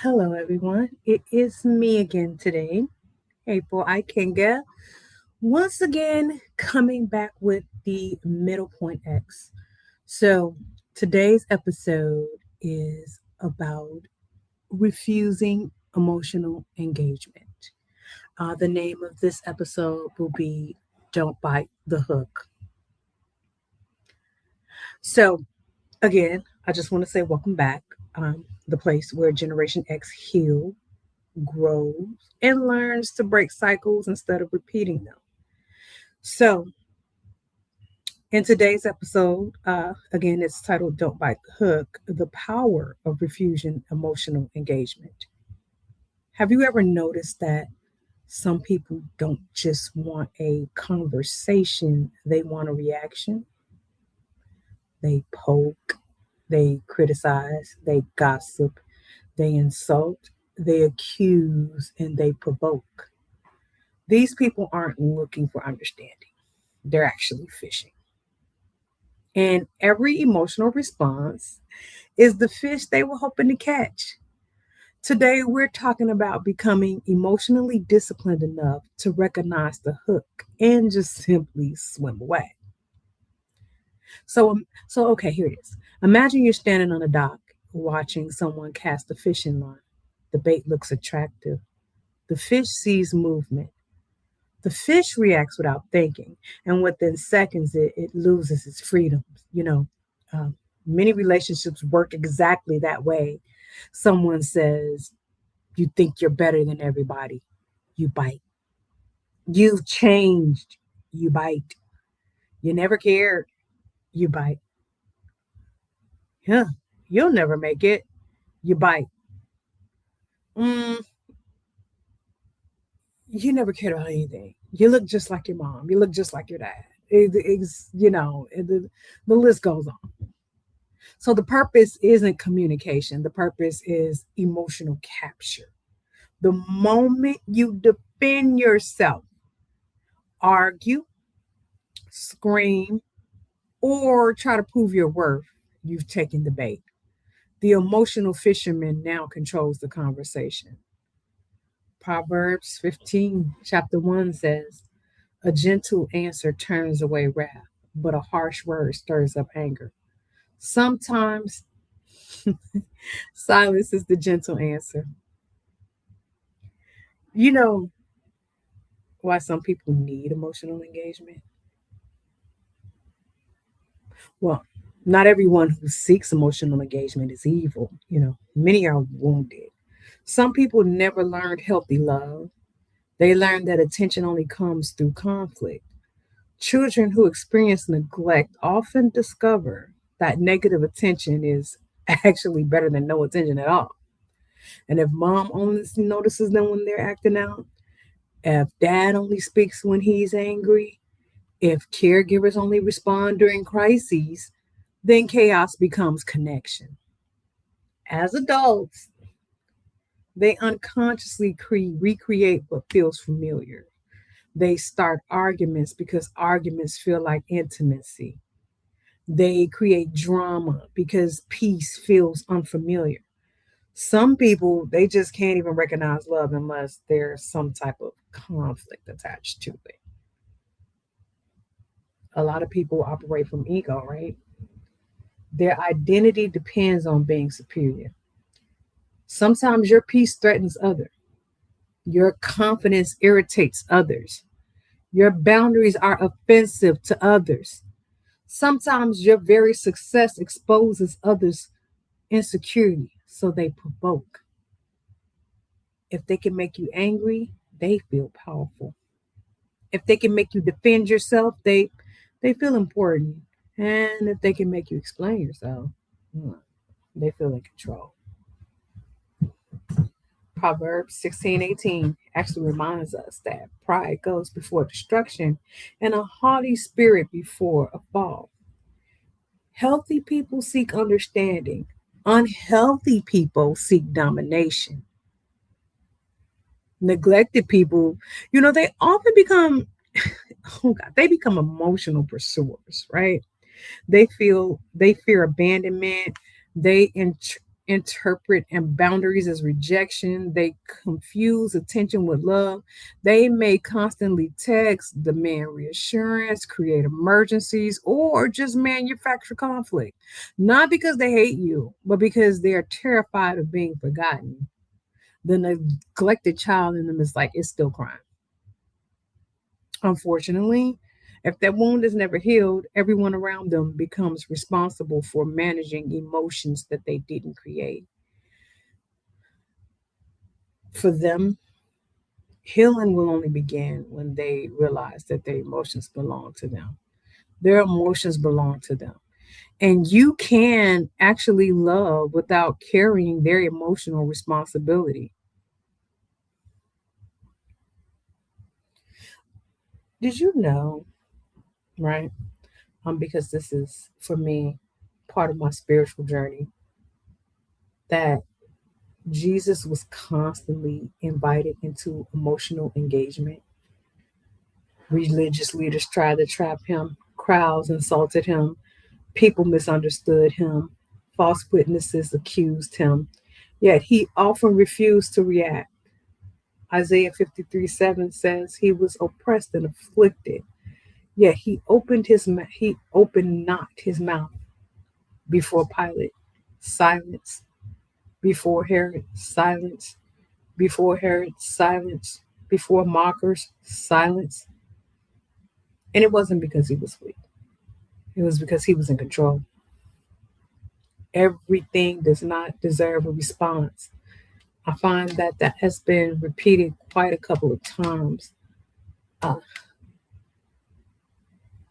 Hello, everyone. It is me again today, April Ikenga, once again coming back with the Middle Point X. So, today's episode is about refusing emotional engagement. The name of this episode will be Don't Bite the Hook. So, again, I just want to say welcome back. The place where Generation X heals, grows, and learns to break cycles instead of repeating them. So, in today's episode, again, it's titled Don't Bite the Hook, The Power of Refusing Emotional Engagement. Have you ever noticed that some people don't just want a conversation, they want a reaction? They poke, they criticize, they gossip, they insult, they accuse, and they provoke. These people aren't looking for understanding, they're actually fishing. And every emotional response is the fish they were hoping to catch. Today, we're talking about becoming emotionally disciplined enough to recognize the hook and just simply swim away. So okay, here it is. Imagine you're standing on a dock watching someone cast a fishing line. The bait looks attractive. The fish sees movement. The fish reacts without thinking, and within seconds, it loses its freedom. You know, um, many relationships work exactly that way. Someone says, "You think you're better than everybody," you bite. You've changed, you bite. You never cared, you bite. Yeah, you'll never make it, you bite. Mm, you never cared about anything. You look just like your mom. You look just like your dad. The list goes on. So the purpose isn't communication. The purpose is emotional capture. The moment you defend yourself, argue, scream, or try to prove your worth, you've taken the bait. The emotional fisherman now controls the conversation. Proverbs 15, chapter 1 says, "A gentle answer turns away wrath, but a harsh word stirs up anger." Sometimes silence is the gentle answer. You know why some people need emotional engagement? Well, not everyone who seeks emotional engagement is evil. Many are wounded. Some people never learned healthy love. They learn that attention only comes through conflict. Children who experience neglect often discover that negative attention is actually better than no attention at all. And if mom only notices them when they're acting out, if dad only speaks when he's angry, if caregivers only respond during crises, then chaos becomes connection. As adults, they unconsciously recreate what feels familiar. They start arguments because arguments feel like intimacy. They create drama because peace feels unfamiliar. Some people, they just can't even recognize love unless there's some type of conflict attached to it. A lot of people operate from ego, right? Their identity depends on being superior. Sometimes your peace threatens others. Your confidence irritates others. Your boundaries are offensive to others. Sometimes your very success exposes others' insecurity, so they provoke. If they can make you angry, they feel powerful. If they can make you defend yourself, they feel important. And if they can make you explain yourself, they feel in control. Proverbs 16:18 actually reminds us that pride goes before destruction and a haughty spirit before a fall. Healthy people seek understanding. Unhealthy people seek domination. Neglected people, they often become, oh God, they become emotional pursuers, right? They fear abandonment. They interpret and boundaries as rejection. They confuse attention with love. They may constantly text, demand reassurance, create emergencies, or just manufacture conflict. Not because they hate you, but because they are terrified of being forgotten. The neglected child in them is like, it's still crying. Unfortunately, if that wound is never healed, everyone around them becomes responsible for managing emotions that they didn't create. For them, healing will only begin when they realize that their emotions belong to them. Their emotions belong to them. And you can actually love without carrying their emotional responsibility. Did you know, right? Because this is, for me, part of my spiritual journey, that Jesus was constantly invited into emotional engagement. Religious leaders tried to trap him, crowds insulted him, people misunderstood him, false witnesses accused him, yet he often refused to react. Isaiah 53:7 says he was oppressed and afflicted, yet he opened not his mouth. Before Pilate, silence. Before Herod, silence. Before Herod, silence. Before mockers, silence. And it wasn't because he was weak, it was because he was in control. Everything does not deserve a response. I find that that has been repeated quite a couple of times uh,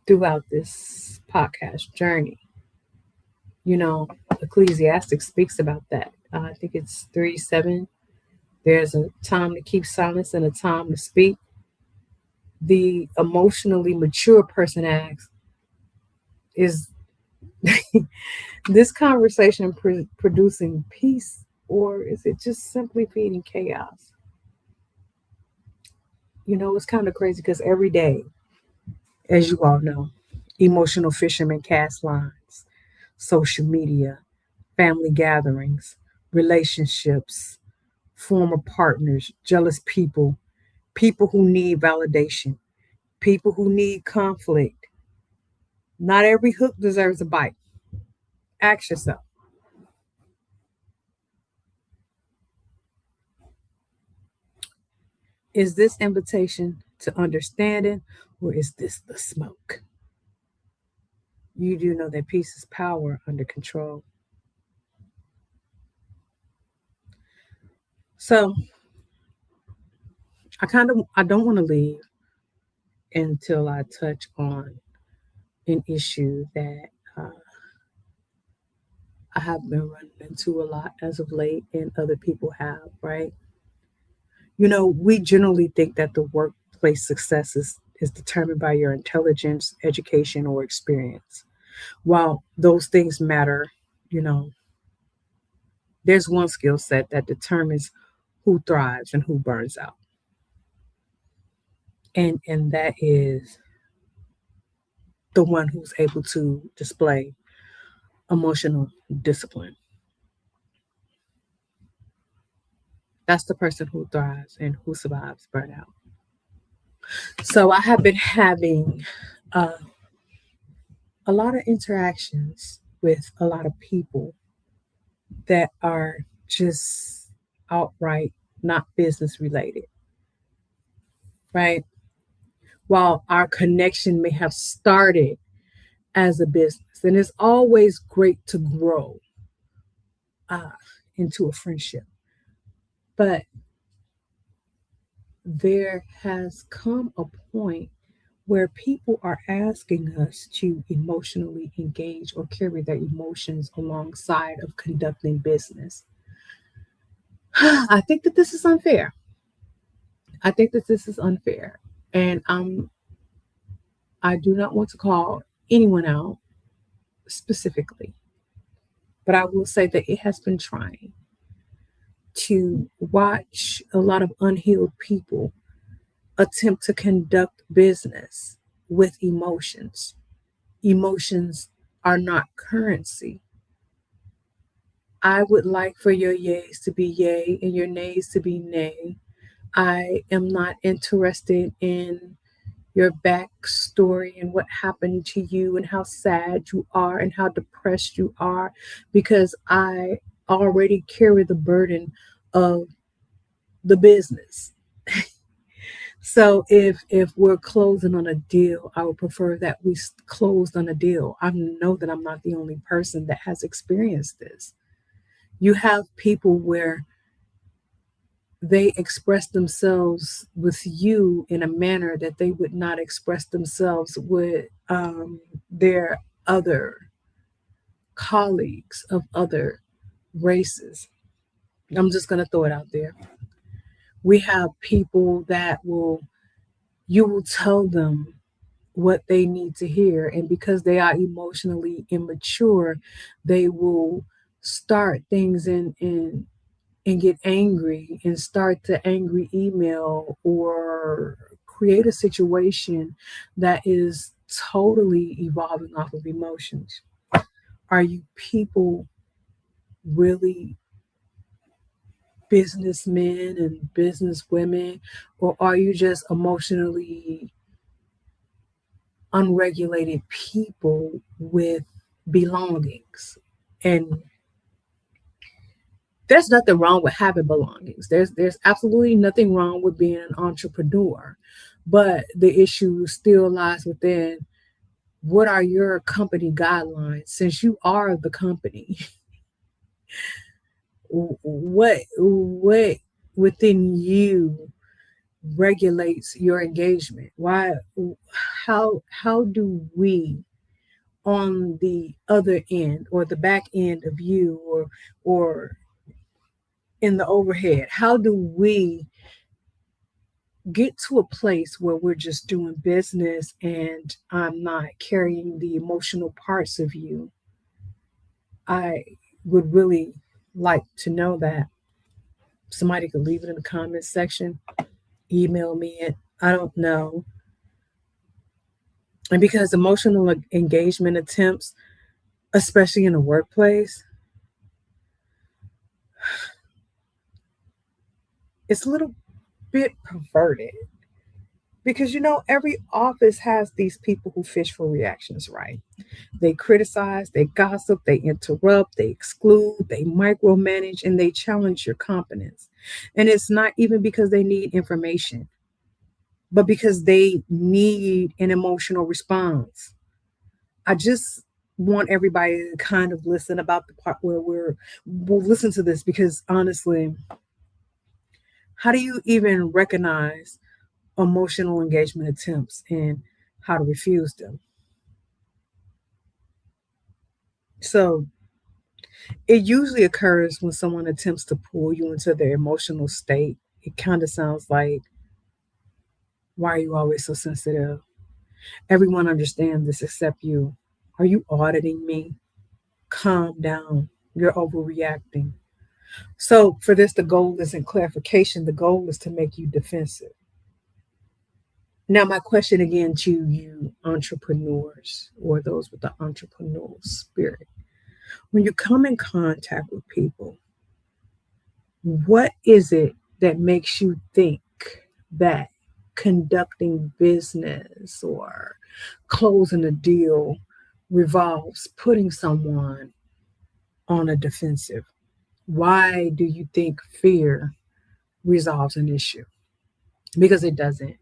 throughout this podcast journey. You know, Ecclesiastic speaks about that. I think it's 3:7. There's a time to keep silence and a time to speak. The emotionally mature person asks, is this conversation producing peace, or is it just simply feeding chaos? You know, it's kind of crazy because every day, as you all know, emotional fishermen cast lines, social media, family gatherings, relationships, former partners, jealous people, people who need validation, people who need conflict. Not every hook deserves a bite. Ask yourself, is this invitation to understanding, or is this the smoke? You do know that peace is power under control. So I don't want to leave until I touch on an issue that uh, I have been running into a lot as of late, and other people have, right? You know, we generally think that the workplace success is determined by your intelligence, education, or experience. While those things matter, you know, there's one skill set that determines who thrives and who burns out. And that is the one who's able to display emotional discipline. That's the person who thrives and who survives burnout. So I have been having uh, a lot of interactions with a lot of people that are just outright not business related, right? While our connection may have started as a business, and it's always great to grow uh, into a friendship, but there has come a point where people are asking us to emotionally engage or carry their emotions alongside of conducting business. I think that this is unfair. I think that this is unfair. And I do not want to call anyone out specifically, but I will say that it has been trying to watch a lot of unhealed people attempt to conduct business with emotions. Emotions are not currency. I would like for your yays to be yay and your nays to be nay. I am not interested in your backstory and what happened to you and how sad you are and how depressed you are, because I already carry the burden of the business. So if we're closing on a deal, I would prefer that we closed on a deal. I know that I'm not the only person that has experienced this. You have people where they express themselves with you in a manner that they would not express themselves with their other colleagues of other races. I'm just going to throw it out there. We have people that you will tell them what they need to hear, and because they are emotionally immature, they will start things and get angry and start the angry email or create a situation that is totally evolving off of emotions. Are you people really businessmen and businesswomen, or are you just emotionally unregulated people with belongings? And there's nothing wrong with having belongings. There's absolutely nothing wrong with being an entrepreneur. But the issue still lies within, what are your company guidelines? Since you are the company, what within you regulates your engagement? Why how do we on the other end or the back end of you, or in the overhead, how do we get to a place where we're just doing business and I'm not carrying the emotional parts of you? I would really like to know that. Somebody could leave it in the comments section, email me it. I don't know. And because emotional engagement attempts, especially in the workplace, it's a little bit perverted. Because every office has these people who fish for reactions, right? They criticize, they gossip, they interrupt, they exclude, they micromanage, and they challenge your competence. And it's not even because they need information, but because they need an emotional response. I just want everybody to kind of listen about the part where we'll listen to this, because honestly, how do you even recognize emotional engagement attempts and how to refuse them? So it usually occurs when someone attempts to pull you into their emotional state. It kind of sounds like, why are you always so sensitive? Everyone understands this except you. Are you auditing me? Calm down. You're overreacting. So, for this, the goal isn't clarification, the goal is to make you defensive. Now, my question again to you, entrepreneurs, or those with the entrepreneurial spirit, when you come in contact with people, what is it that makes you think that conducting business or closing a deal revolves putting someone on a defensive? Why do you think fear resolves an issue? Because it doesn't.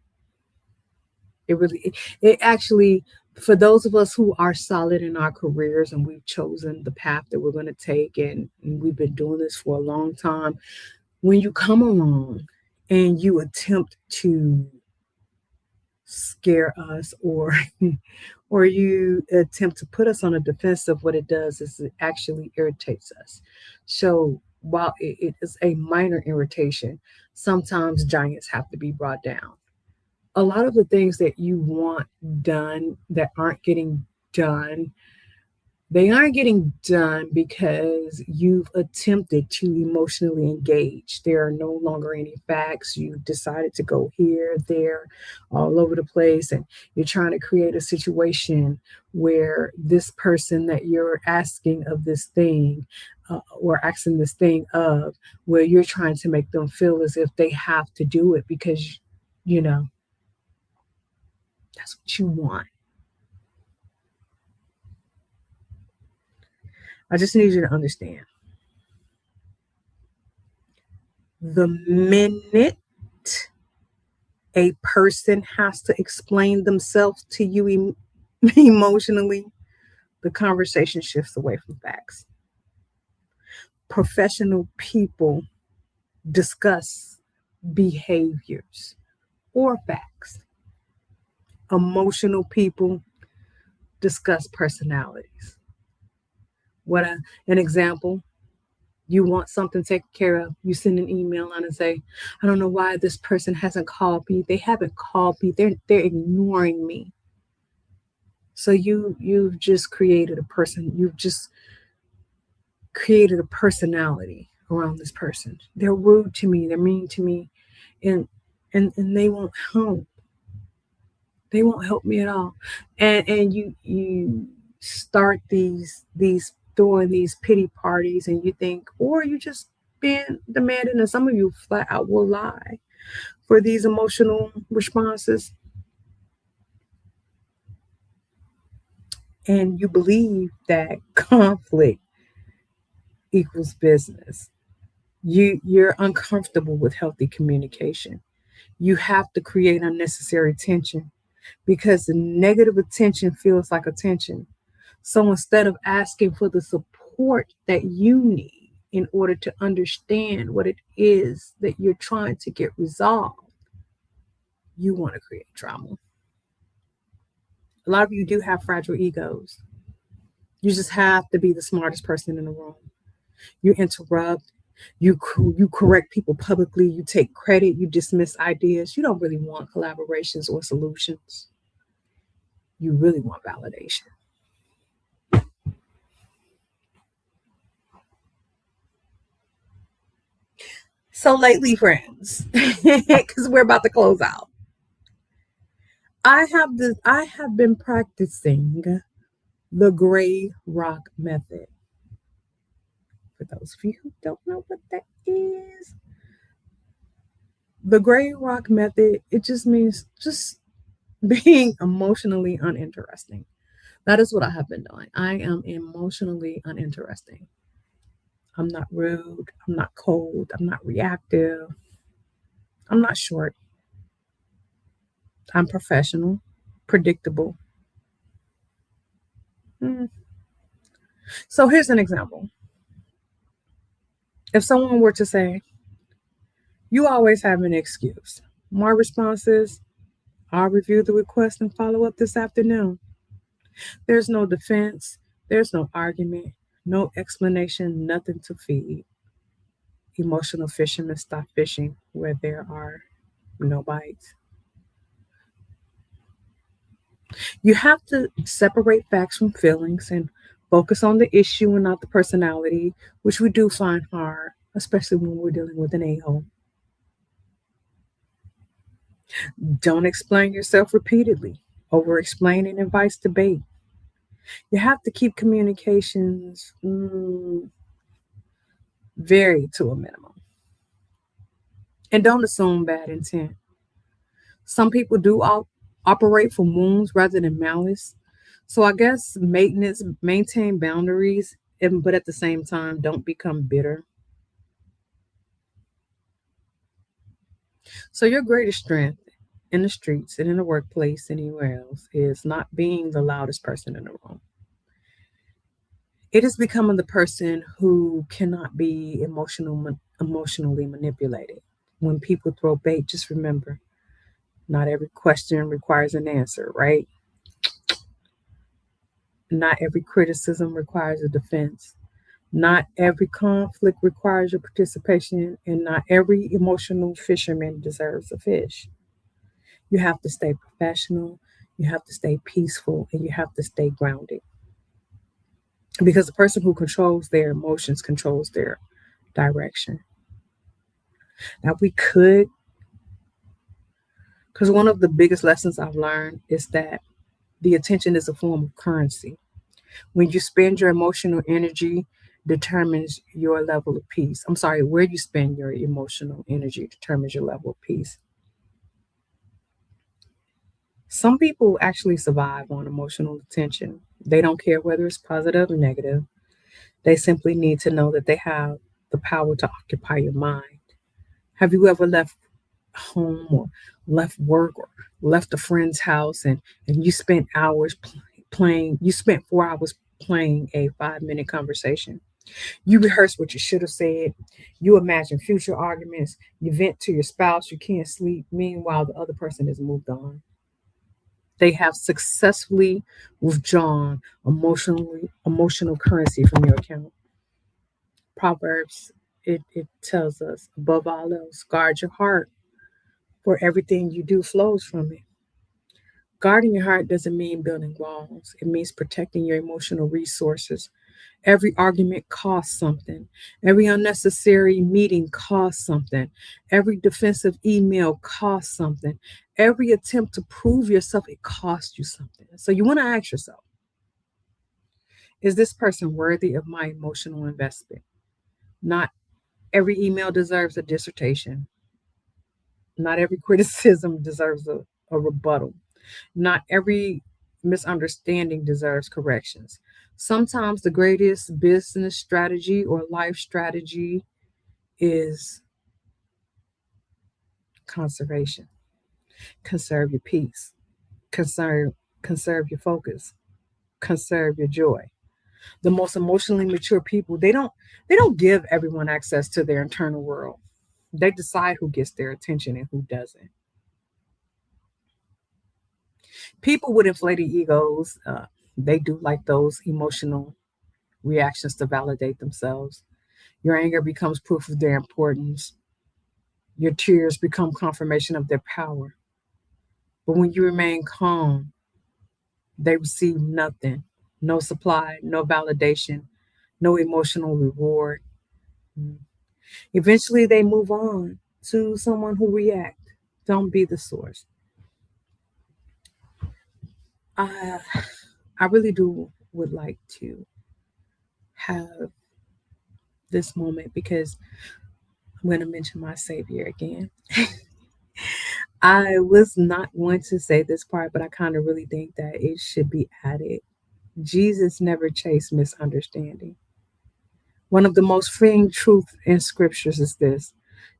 It actually, for those of us who are solid in our careers and we've chosen the path that we're going to take, and we've been doing this for a long time, when you come along and you attempt to scare us, or or you attempt to put us on a defensive, what it does is it actually irritates us. So while it is a minor irritation, sometimes giants have to be brought down. A lot of the things that you want done that aren't getting done, they aren't getting done because you've attempted to emotionally engage. There are no longer any facts. You decided to go here, there, all over the place, and you're trying to create a situation where this person that you're asking of this thing or asking this thing of where you're trying to make them feel as if they have to do it because, you know, that's what you want. I just need you to understand the minute a person has to explain themselves to you emotionally, the conversation shifts away from facts. Professional people discuss behaviors or facts. Emotional people discuss personalities. An example, you want something taken care of, you send an email out and say, I don't know why this person hasn't called me. They haven't called me. They're ignoring me. So you've just created a person. You've just created a personality around this person. They're rude to me. They're mean to me, and and they won't help. They won't help me at all. And you start these throwing these pity parties, and you think, or you just being demanding, and some of you flat out will lie for these emotional responses, and you believe that conflict equals business. You're uncomfortable with healthy communication. You have to create unnecessary tension because the negative attention feels like attention. So instead of asking for the support that you need in order to understand what it is that you're trying to get resolved, you want to create drama. A lot of you do have fragile egos. You just have to be the smartest person in the room. You interrupt, you correct people publicly, you take credit, you dismiss ideas. You don't really want collaborations or solutions. You really want validation. So lately, friends, because we're about to close out, I have been practicing the gray rock method. For those of you who don't know what that is, the gray rock method, it just means just being emotionally uninteresting. That is what I have been doing. I am emotionally uninteresting. I'm not rude. I'm not cold. I'm not reactive. I'm not short. I'm professional, predictable. Mm. So here's an example. If someone were to say, you always have an excuse, my response is, I'll review the request and follow up this afternoon. There's no defense, there's no argument, no explanation, nothing to feed. Emotional fishermen stop fishing where there are no bites. You have to separate facts from feelings and focus on the issue and not the personality, which we do find hard, especially when we're dealing with an a-hole. Don't explain yourself repeatedly. Over explaining invites debate. You have to keep communications very to a minimum. And don't assume bad intent. Some people do operate from wounds rather than malice. So I guess maintenance, maintain boundaries, but at the same time, don't become bitter. So your greatest strength in the streets and in the workplace, anywhere else, is not being the loudest person in the room. It is becoming the person who cannot be emotionally manipulated. When people throw bait, just remember, not every question requires an answer, right? Not every criticism requires a defense. Not every conflict requires your participation, and not every emotional fisherman deserves a fish. You have to stay professional, you have to stay peaceful, and you have to stay grounded. Because the person who controls their emotions controls their direction. Now, we could, because one of the biggest lessons I've learned is that the attention is a form of currency. When you spend your emotional energy determines your level of peace. I'm sorry, where you spend your emotional energy determines your level of peace. Some people actually survive on emotional attention. They don't care whether it's positive or negative. They simply need to know that they have the power to occupy your mind. Have you ever left home or left work or left a friend's house and you spent playing, you spent 4 hours playing a 5 minute conversation? You rehearse what you should have said. You imagine future arguments. You vent to your spouse. You can't sleep. Meanwhile, the other person has moved on. They have successfully withdrawn emotional currency from your account. Proverbs, it tells us, above all else, guard your heart, for everything you do flows from it. Guarding your heart doesn't mean building walls. It means protecting your emotional resources. Every argument costs something. Every unnecessary meeting costs something. Every defensive email costs something. Every attempt to prove yourself, it costs you something. So you want to ask yourself, is this person worthy of my emotional investment? Not every email deserves a dissertation. Not every criticism deserves a rebuttal. Not every misunderstanding deserves corrections. Sometimes the greatest business strategy or life strategy is conservation. Conserve your peace. Conserve your focus. Conserve your joy. The most emotionally mature people, they don't give everyone access to their internal world. They decide who gets their attention and who doesn't. People with inflated egos, they do like those emotional reactions to validate themselves. Your anger becomes proof of their importance. Your tears become confirmation of their power. But when you remain calm, they receive nothing, no supply, no validation, no emotional reward. Eventually, they move on to someone who reacts. Don't be the source. I, I really do would like to have this moment because I'm going to mention my Savior again. I was not going to say this part, but I kind of really think that it should be added. Jesus never chased misunderstanding. One of the most freeing truths in scriptures is this: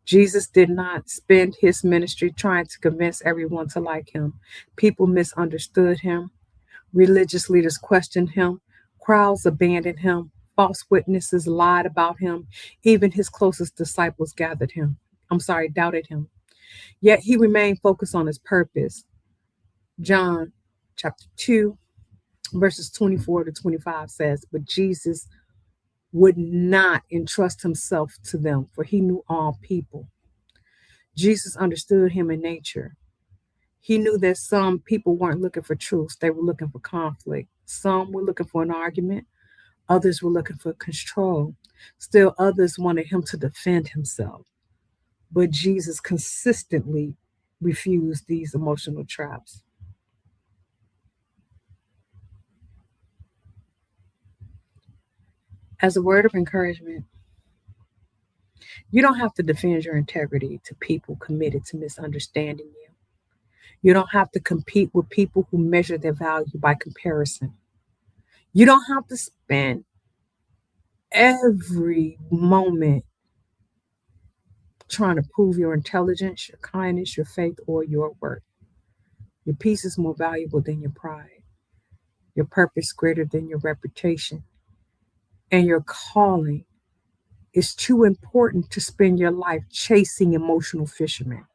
Jesus did not spend his ministry trying to convince everyone to like him. People misunderstood him, religious leaders questioned him, crowds abandoned him, false witnesses lied about him, even his closest disciples doubted him. Yet he remained focused on his purpose. John chapter 2, verses 24 to 25 says, "But Jesus would not entrust himself to them, for he knew all people." Jesus understood human nature. He knew that some people weren't looking for truth, they were looking for conflict. Some were looking for an argument, others were looking for control. Still, others wanted him to defend himself. But Jesus consistently refused these emotional traps. As a word of encouragement, you don't have to defend your integrity to people committed to misunderstanding you. You don't have to compete with people who measure their value by comparison. You don't have to spend every moment trying to prove your intelligence, your kindness, your faith, or your worth. Your peace is more valuable than your pride. Your purpose greater than your reputation. And your calling is too important to spend your life chasing emotional fishermen.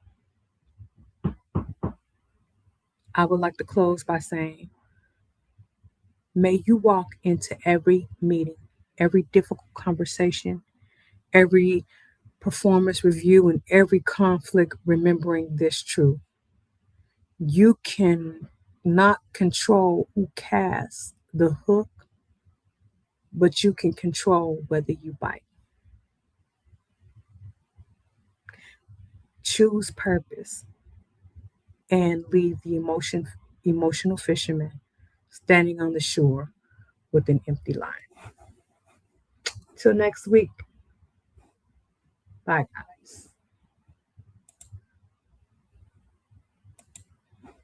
I would like to close by saying, may you walk into every meeting, every difficult conversation, every performance review, and every conflict remembering this truth. You can not control who casts the hook, but you can control whether you bite. Choose purpose and leave the emotional fisherman standing on the shore with an empty line. Till next week. Bye, guys.